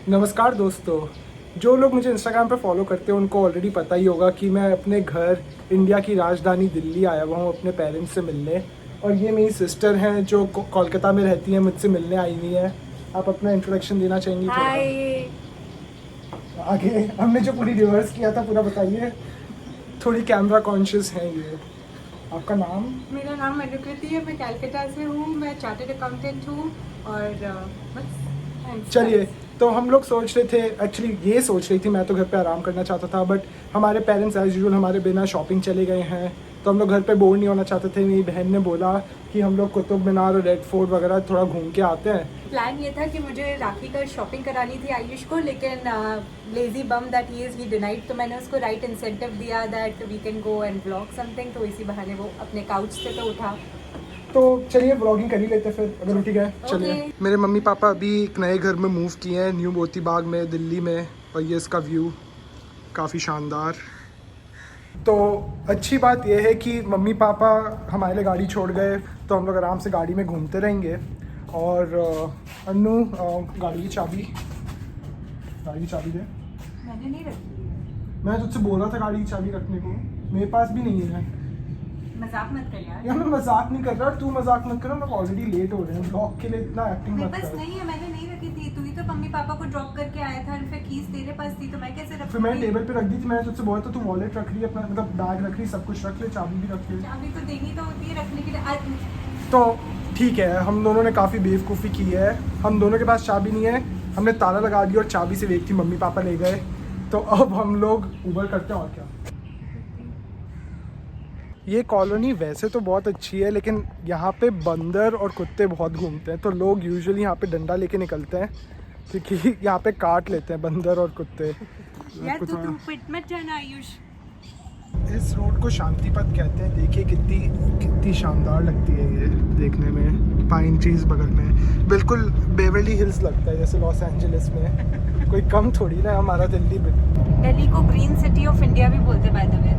नमस्कार दोस्तों। जो लोग मुझे इंस्टाग्राम पे फॉलो करते हैं उनको ऑलरेडी पता ही होगा कि मैं अपने घर इंडिया की राजधानी दिल्ली आया हुआ हूँ अपने पेरेंट्स से मिलने। और ये मेरी सिस्टर हैं जो कोलकाता में रहती हैं, मुझसे मिलने आई हुई हैं। आप अपना इंट्रोडक्शन देना चाहेंगी थोड़ा? हाय। आगे हमने जो पूरी रिवर्स किया था पूरा बताइए। थोड़ी कैमरा कॉन्शियस हैं ये। आपका नाम? मेरा नाम अनुकृति है, मैं कैलकाटा से हूँ, मैं चार्टर्ड अकाउंटेंट हूँ और बस। चलिए, तो हम लोग सोच रहे थे, एक्चुअली ये सोच रही थी, मैं तो घर पे आराम करना चाहता था, बट हमारे पेरेंट्स एज यूजुअल हमारे बिना शॉपिंग चले गए हैं, तो हम लोग घर पे बोर नहीं होना चाहते थे। मेरी बहन ने बोला कि हम लोग कुतुब मीनार और रेड फोर्ट वगैरह थोड़ा घूम के आते हैं। प्लान ये था कि मुझे राखी का शॉपिंग करानी थी आयुष को, लेकिन lazy bum that he is, he denied. तो मैंने उसको राइट इंसेंटिव दिया that we can go and vlog something, तो इसी बहाने वो अपने काउच से तो उठा। तो चलिए व्लॉगिंग कर ही लेते फिर, अगर ठीक है। चलिए। Okay. मेरे मम्मी पापा अभी एक नए घर में मूव किए हैं, न्यू मोती बाग में, दिल्ली में, और ये इसका व्यू काफ़ी शानदार। तो अच्छी बात यह है कि मम्मी पापा हमारे लिए गाड़ी छोड़ गए, तो हम लोग आराम से गाड़ी में घूमते रहेंगे। और अन्नू, गाड़ी की चाबी दे। मैंने नहीं रखी। मैं तुझसे बोल रहा था गाड़ी की चाबी रखने को, मेरे पास भी नहीं है। मजाक मत कर यार। मैं मजाक नहीं कर रहा, तू मजाक मत कर। हम लोग ऑलरेडी लेट हो रहे हैं, ब्लॉग के लिए इतना एक्टिंग मेरे मत पास कर। नहीं है, मैंने नहीं रखी थी। तू ही तो मम्मी पापा को ड्रॉप करके आया था, फिर कीज तेरे पास थी, तो मैं कैसे रखूंगी? फिर मैंने टेबल पे रख दी थी। मैंने तुझसे बोला था तू वॉलेट रख रही है अपना, मतलब बैग रख रही, सब कुछ रख ले, चाबी भी रख ले। चाबी तो देनी तो होती है रखने के लिए। तो ठीक है, हम दोनों ने काफ़ी बेवकूफ़ी की है। हम दोनों के पास चाबी नहीं है, हमने ताला लगा दिया और चाबी से एक थी, मम्मी पापा ले गए। तो अब हम लोग उबर करते हैं और क्या। ये कॉलोनी वैसे तो बहुत अच्छी है, लेकिन यहाँ पे बंदर और कुत्ते बहुत घूमते हैं, तो लोग यूजुअली यहाँ पे डंडा लेके निकलते हैं, क्योंकि यहाँ पे काट लेते हैं बंदर और कुत्ते। यार तू पिट मत जाना आयुष। इस रोड को शांति पथ कहते हैं। देखिए कितनी शानदार लगती है ये देखने में। पाइन ट्रीज बगल में, बिल्कुल बेवर्ली हिल्स लगता है, जैसे लॉस एंजलिस में। कोई कम थोड़ी ना हमारा दिल्ली में। दिल्ली को ग्रीन सिटी ऑफ इंडिया भी बोलते बाय द वे।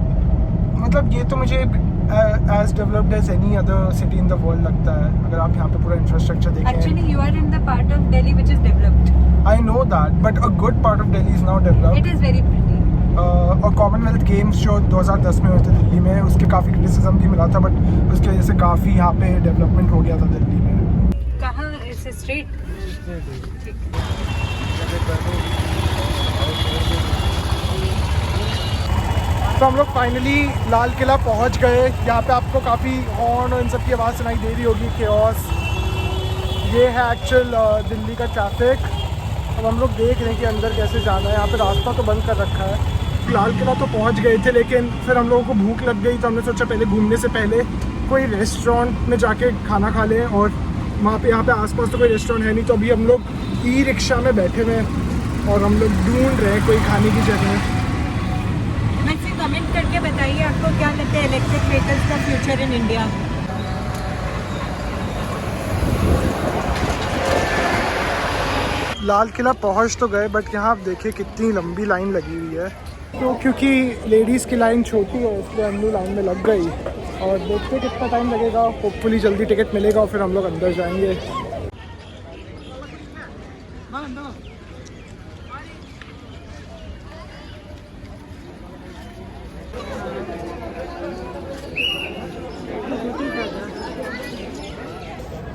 मतलब ये तो मुझे as developed as any other city in the world लगता है, अगर आप यहाँ पे पूरा इंफ्रास्ट्रक्चर देखें। Actually you are in the part of Delhi which is developed. I know that, but a good part of Delhi is now developed. It is very pretty. और Commonwealth Games जो 2010 में हुए थे दिल्ली में, उसके काफ़ी क्रिटिसिज्म भी मिला था, बट उसकी वजह से काफ़ी यहाँ पे डेवलपमेंट हो गया था दिल्ली में। कहाँ इस स्ट्रीट? तो हम लोग फाइनली लाल किला पहुँच गए। यहाँ पे आपको काफ़ी हॉर्न और इन सब की आवाज़ सुनाई दे रही होगी, केओस। ये है एक्चुअल दिल्ली का ट्रैफिक। अब हम लोग देख रहे हैं कि अंदर कैसे जाना है। यहाँ पे रास्ता तो बंद कर रखा है। लाल किला तो पहुँच गए थे, लेकिन फिर हम लोगों को भूख लग गई, तो हमने सोचा पहले घूमने से पहले कोई रेस्टोरेंट में जाके खाना खा लें। और वहाँ पे यहाँ पे आसपास तो कोई रेस्टोरेंट है नहीं, तो अभी हम लोग ई रिक्शा में बैठे हुए हैं और हम लोग ढूंढ रहे हैं कोई खाने की जगह। वैसे कमेंट करके बताइए आपको क्या लगता है इलेक्ट्रिक व्हीकल्स का future in India. Lal Qila पहुंच तो गए, बट यहाँ आप देखिए कितनी लंबी लाइन लगी हुई है। तो क्योंकि लेडीज़ की लाइन छोटी है, इसलिए अन्नू लाइन में लग गई। और देखते कितना टाइम लगेगा। होपफुली जल्दी टिकट मिलेगा और फिर हम लोग अंदर जाएंगे।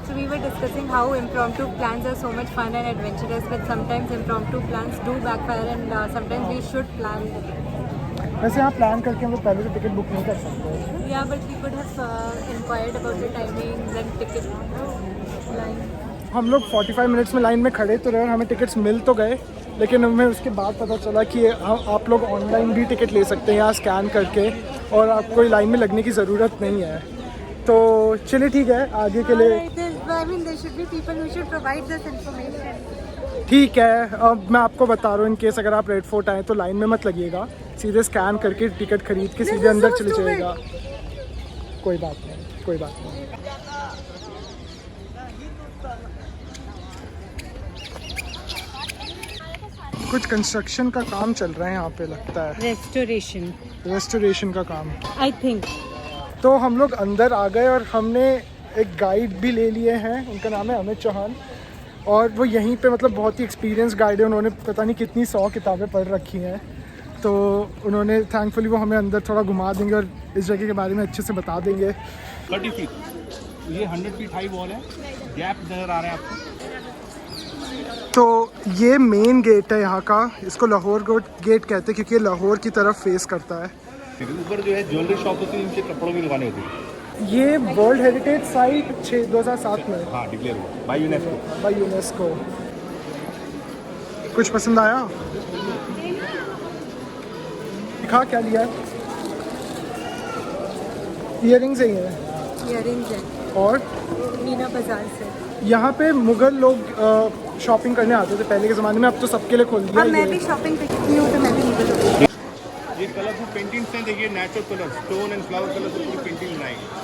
So we were discussing how impromptu plans are so much fun and adventurous, but sometimes impromptu plans do backfire and sometimes we should plan. वैसे यहाँ प्लान करके हम लोग पहले से टिकट बुक नहीं कर सकते। Yeah, but we could have inquired about the timings and ticket line. हम लोग 45 मिनट्स में लाइन में खड़े तो रहे और हमें टिकट्स मिल तो गए, लेकिन हमें उसके बाद पता चला कि आप लोग ऑनलाइन भी टिकट ले सकते हैं यहाँ स्कैन करके, और आपको लाइन में लगने की ज़रूरत नहीं है। तो चलिए ठीक है, आगे के लिए I mean, there should be people who should provide this information. ठीक है। अब मैं आपको बता रहा हूँ, इन केस अगर आप रेड फोर्ट आए तो लाइन में मत लगिएगा, सीधे स्कैन करके टिकट खरीद के सीधे अंदर चले जाइएगा। कोई बात नहीं, कोई बात नहीं। कुछ कंस्ट्रक्शन का काम चल रहा है यहाँ पे, लगता है रेस्टोरेशन का काम, I think. तो हम लोग अंदर आ गए और हमने एक गाइड भी ले लिए हैं, उनका नाम है अमित चौहान। और वो यहीं पे मतलब बहुत ही एक्सपीरियंस गाइड है, उन्होंने पता नहीं कितनी 100 किताबें पढ़ रखी हैं, तो उन्होंने थैंकफुली वो हमें अंदर थोड़ा घुमा देंगे और इस जगह के बारे में अच्छे से बता देंगे। 30 फीट, ये 100 फीट हाई वॉल है, गैप नज़र आ रहा है आपको। तो ये मेन गेट है यहाँ का, इसको लाहौर गेट कहते हैं क्योंकि ये लाहौर की तरफ फेस करता है। ऊपर जो है ज्वेलरी शॉप होती है, नीचे कपड़ों की दुकानें होती है। ये वर्ल्ड हेरिटेज साइट 2007 में हाँ डिक्लेयर हुआ बाय यूनेस्को। By UNESCO. कुछ पसंद आया? दिखा क्या लिया? इयररिंग्स ही है इयररिंग्स है और मीना बाजार से। यहाँ पे मुगल लोग शॉपिंग करने आते थे पहले के ज़माने में, अब तो सबके लिए खोल दिया। अब मैं भी शॉपिंग करती हूँ तो मैं भी निकल लूँगी। ये कलरफुल पेंटिंग्स हैं, देखिए natural colour, stone and flower colour से पूरी पेंटिंग बनाएंगे।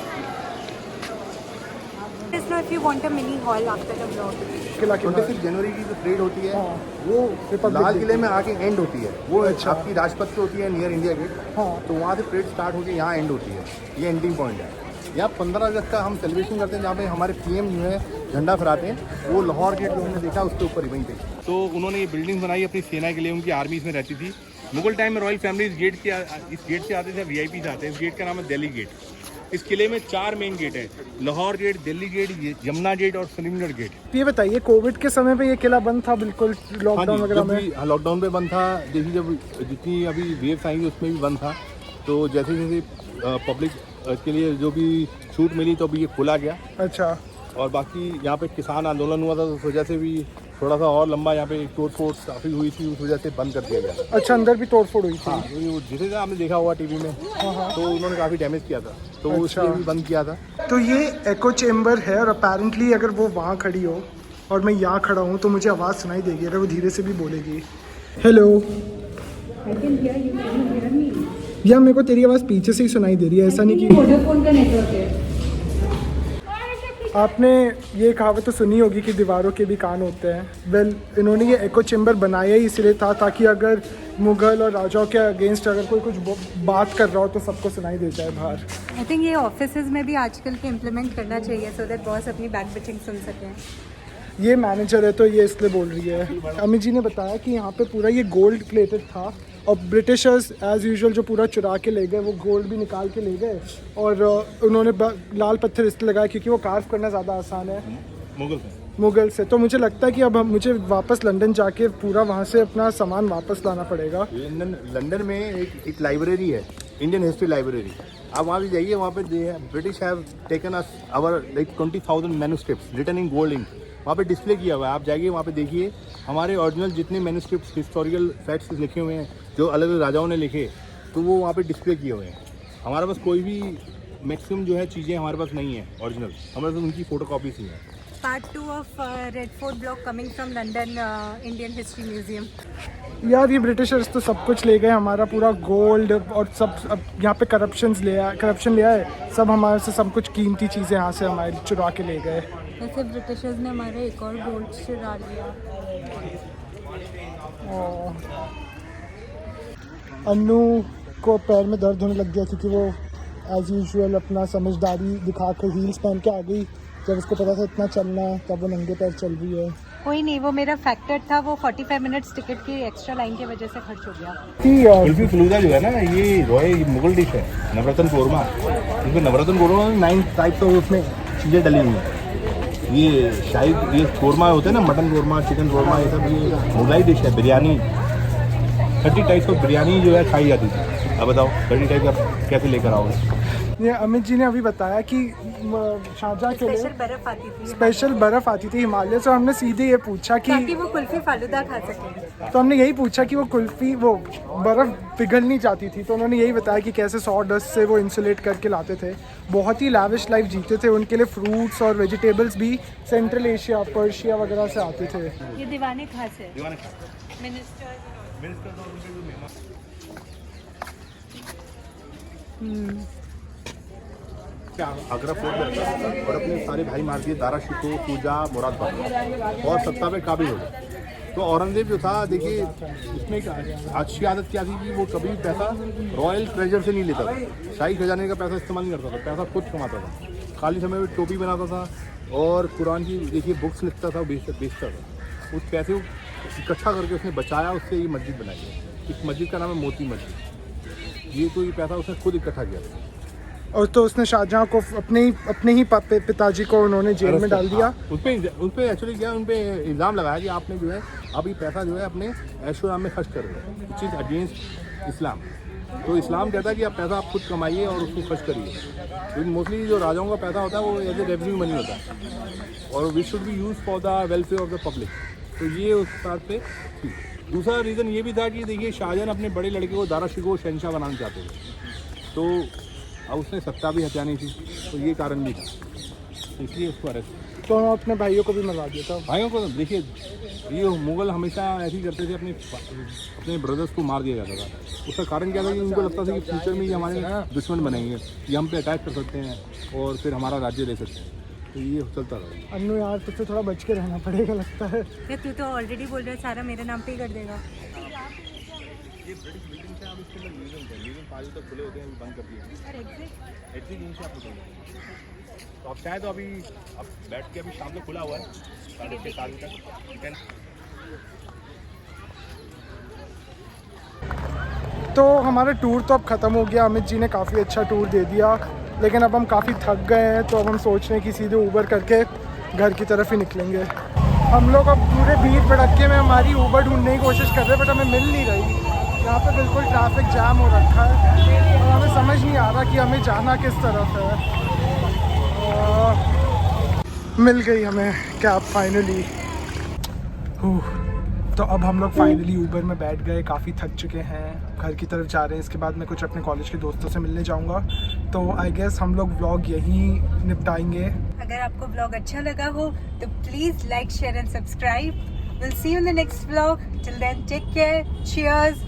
If you want a mini haul after the vlog. किला के 26 जनवरी की जो परेड होती है हाँ। वो Republic लाल Day। किले में आके एंड होती है। वो अच्छा। आपकी राजपथ पे होती है नियर इंडिया गेट। हाँ। तो वहाँ से परेड स्टार्ट होकर यहाँ एंड होती है, ये एंडिंग पॉइंट है। यहाँ 15 अगस्त का हम सेलिब्रेशन करते हैं, जहाँ पे हमारे पीएम जो है झंडा फहराते हैं। वो लाहौर गेट जो हमने देखा उसके ऊपर ही वहीं पे। तो उन्होंने ये बिल्डिंग बनाई अपनी सेना के लिए, उनकी आर्मी इसमें रहती थी। मुगल टाइम में रॉयल फैमिली इस गेट से आते थे, वीआईपी से आते हैं। इस गेट का नाम है दिल्ली गेट। इस किले में 4 मेन गेट है, Lahore gate, Delhi gate, Yamuna gate और सलीमगढ़ गेट। ये बताइए कोविड के समय पे ये किला बंद था बिल्कुल, लॉकडाउन वगैरह में? लॉकडाउन पे बंद था। देखिए जब जितनी अभी वेव्स आएंगी उसमें भी बंद था। तो जैसे जैसे पब्लिक के लिए जो भी छूट मिली तो अभी ये खोला गया। अच्छा। और बाकी यहाँ पे किसान आंदोलन हुआ था तो उस वजह से भी थोड़ा सा और लंबा यहाँ पे तोड़ फोड़ काफ़ी हुई थी, उस वजह से बंद कर दिया गया। अच्छा, अंदर भी तोड़फोड़ हुई थी? हाँ, जिसे आपने देखा हुआ टीवी में, तो उन्होंने काफ़ी डैमेज किया था, तो अच्छा। उसके भी बंद किया था। तो ये एको चेम्बर है और अपेरेंटली अगर वो वहाँ खड़ी हो और मैं यहाँ खड़ा हूँ तो मुझे आवाज़ सुनाई देगी अगर वो धीरे से भी बोलेगी। हेलो या मेरे को तेरी आवाज़ पीछे से ही सुनाई दे रही है, ऐसा नहीं कि वोडाफोन का नेटवर्क है। आपने ये कहावत तो सुनी होगी कि दीवारों के भी कान होते हैं। वेल इन्होंने ये एको चेम्बर बनाया ही इसलिए था ताकि अगर मुग़ल और राजाओं के अगेंस्ट अगर कोई कुछ बात कर रहा हो तो सबको सुनाई दे जाए बाहर। आई थिंक ये ऑफिसेज में भी आजकल के इम्प्लीमेंट करना चाहिए सो दैट बॉस अपनी बैक बिचिंग सुन सकें। ये मैनेजर है तो ये इसलिए बोल रही है। अमित जी ने बताया कि यहाँ पे पूरा ये गोल्ड प्लेटेड था और ब्रिटिशर्स एज़ यूजुअल जो पूरा चुरा के ले गए वो गोल्ड भी निकाल के ले गए और उन्होंने लाल पत्थर इसलिए लगाया क्योंकि वो कार्व करना ज़्यादा आसान है मुगल से। तो मुझे लगता है कि अब मुझे वापस लंदन जाके पूरा वहाँ से अपना सामान वापस लाना पड़ेगा। लंदन में एक लाइब्रेरी है, इंडियन हिस्ट्री लाइब्रेरी। आप वहाँ भी जाइए, वहाँ पे British have taken us our like 20,000 manuscripts written in gold ink, वहाँ पे डिस्प्ले किया हुआ है। आप जाइए वहाँ पे देखिए हमारे ओरिजिनल जितने मैन्युस्क्रिप्ट्स हिस्टोरिकल फैक्ट्स लिखे हुए हैं जो अलग अलग राजाओं ने लिखे, तो वो वहाँ पे डिस्प्ले किए हुए हैं। हमारे पास कोई भी मैक्सिमम जो है चीज़ें हमारे पास नहीं है ओरिजिनल, हमारे पास उनकी फ़ोटो कॉपीज ही हैं। Part 2 of Red Fort block coming from London Indian History Museum. यार ये ब्रिटिशर्स तो सब कुछ ले गए, हमारा पूरा गोल्ड और सब। अब यहाँ पे करप्शन ले आए, सब हमारे से सब कुछ कीमती चीज़ें यहाँ से हमारे चुरा के ले गए। ऐसे ब्रिटिशर्स ने हमारा एक और गोल्ड चुरा लिया। अन्नू को पैर में दर्द होने लग गया क्योंकि वो एज यूजुअल अपना समझदारी दिखा कर हील्स पहन के आ गई। जब उसको पता था इतना चलना है तब वो नंगे पैर चल रही है। कोई नहीं, वो मेरा फैक्टर था, वो 45 मिनट्स टिकट की एक्स्ट्रा लाइन की वजह से खर्च हो गया। कुल्फी फलूदा जो है ना, ये रॉयल मुगल डिश है, नवरत्न कोरमा। इसमें नवरत्न कोरमा में 9 टाइप्स ऑफ उसमें चीज़ें डली हुई हैं। ये शाही ये कोरमा होते हैं ना, मटन कोरमा, चिकन कोरमा, ये सब ये मुगलाई डिश है। बिरयानी 30 टाइप्स ऑफ बिरयानी जो है खाई जाती थी। अब बताओ 30 टाइप का कैसे लेकर आओगे? ये अमित जी ने अभी बताया कि शाहजहाँ के लिए स्पेशल बर्फ़ आती थी हिमालय से। हमने सीधे ये पूछा कि ताकि वो कुल्फी फालूदा खा सके। तो हमने यही पूछा कि वो कुल्फ़ी वो बर्फ़ पिघलनी चाहती थी, तो उन्होंने यही बताया कि कैसे सॉ डस्ट से वो इंसुलेट करके लाते थे। बहुत ही लाविश लाइफ जीते थे। उनके लिए फ्रूट्स और वेजिटेबल्स भी सेंट्रल एशिया, पर्शिया वगैरह से आते थे। ये दीवाने खास है। मिनिस्टर क्या आगरा फोर्ट में था और अपने सारे भाई मार दिए, दारा शिकोह, पूजा, मुरादाबाद, और सत्ता पे काबिल हो गए। तो औरंगजेब जो था, देखिए उसमें एक अच्छी आदत क्या थी कि वो कभी भी पैसा रॉयल ट्रेजर से नहीं लेता था, शाही खजाने का पैसा इस्तेमाल नहीं करता था, पैसा खुद कमाता था। खाली समय में टोपी बनाता था, और कुरान की देखिए बुक्स लिखता था, बेचता था। उस पैसे को इकट्ठा करके उसने बचाया, उससे ये मस्जिद बनाई है। इस मस्जिद का नाम है मोती मस्जिद। ये तो ये पैसा उसने खुद इकट्ठा किया था। और तो उसने शाहजहाँ को अपने ही पिताजी को उन्होंने जेल में डाल दिया। उस पर एक्चुअली क्या उन पर इल्ज़ाम लगाया कि आपने जो है अब ये पैसा जो है अपने ऐशोआराम में खर्च कर रहे हैं, विच इज़ अगेंस्ट इस्लाम। तो इस्लाम कहता है कि आप पैसा आप खुद कमाइए और उसको खर्च करिए। क्योंकि मोस्टली जो राजाओं का पैसा होता है वो एज ए रेवेन्यू मनी होता है और we should be use for the welfare of the public. तो ये उस बात पे थी। दूसरा रीज़न ये भी था कि देखिए शाहजहां अपने बड़े लड़के को दाराशिकोह शहंशाह बनाना चाहते थे, तो अब उसने सत्ता भी हथियानी थी, तो ये कारण भी था, इसलिए उसको अरेस्ट। तो अपने भाइयों को भी मरवा दिया था। भाइयों को देखिए, ये मुगल हमेशा ऐसे ही करते थे, अपने ब्रदर्स को मार दिया जाता था। उसका कारण क्या था कि उनको लगता था कि फ्यूचर में ये हमारे दुश्मन बनेंगे, ये हम पे अटैक कर सकते हैं और फिर हमारा राज्य ले सकते हैं, तो ये चलता रहा। अन्नू यार तुझसे थोड़ा बच के रहना पड़ेगा लगता है। तू तो ऑलरेडी बोल रहा है सारा मेरे नाम पे ही कर देगा। ये ब्रिटिश बिल्डिंग से आप इसके अंदर म्यूजियम है, म्यूजियम 5 बजे तक खुले होते हैं, बंद कर दिए। एग्जिट यहीं से आप निकलेंगे, तो आप चाहे तो अभी आप बैठ के, अभी शाम को खुला हुआ है 6:30 तक। तो हमारा टूर तो अब ख़त्म हो गया। अमित जी ने काफ़ी अच्छा टूर दे दिया, लेकिन अब हम काफ़ी थक गए हैं, तो अब हम सोच रहे हैं कि सीधे ऊबर करके घर की तरफ ही निकलेंगे। हम लोग अब पूरे भीड़ भड़के में हमारी ऊबर ढूंढने की कोशिश कर रहे हैं, बट हमें मिल नहीं रही। यहाँ पे बिल्कुल ट्रैफिक जाम हो रखा है और हमें समझ नहीं आ रहा कि हमें जाना किस तरफ है। मिल गई हमें कैब फाइनली। तो अब हम लोग फाइनली ऊबर में बैठ गए, काफ़ी थक चुके हैं, घर की तरफ जा रहे हैं। इसके बाद मैं कुछ अपने कॉलेज के दोस्तों से मिलने जाऊंगा, तो आई गेस हम लोग व्लॉग यहीं निपटाएंगे। अगर आपको व्लॉग अच्छा लगा हो तो please like share and subscribe. Will see you in the next vlog. Till then take care, cheers.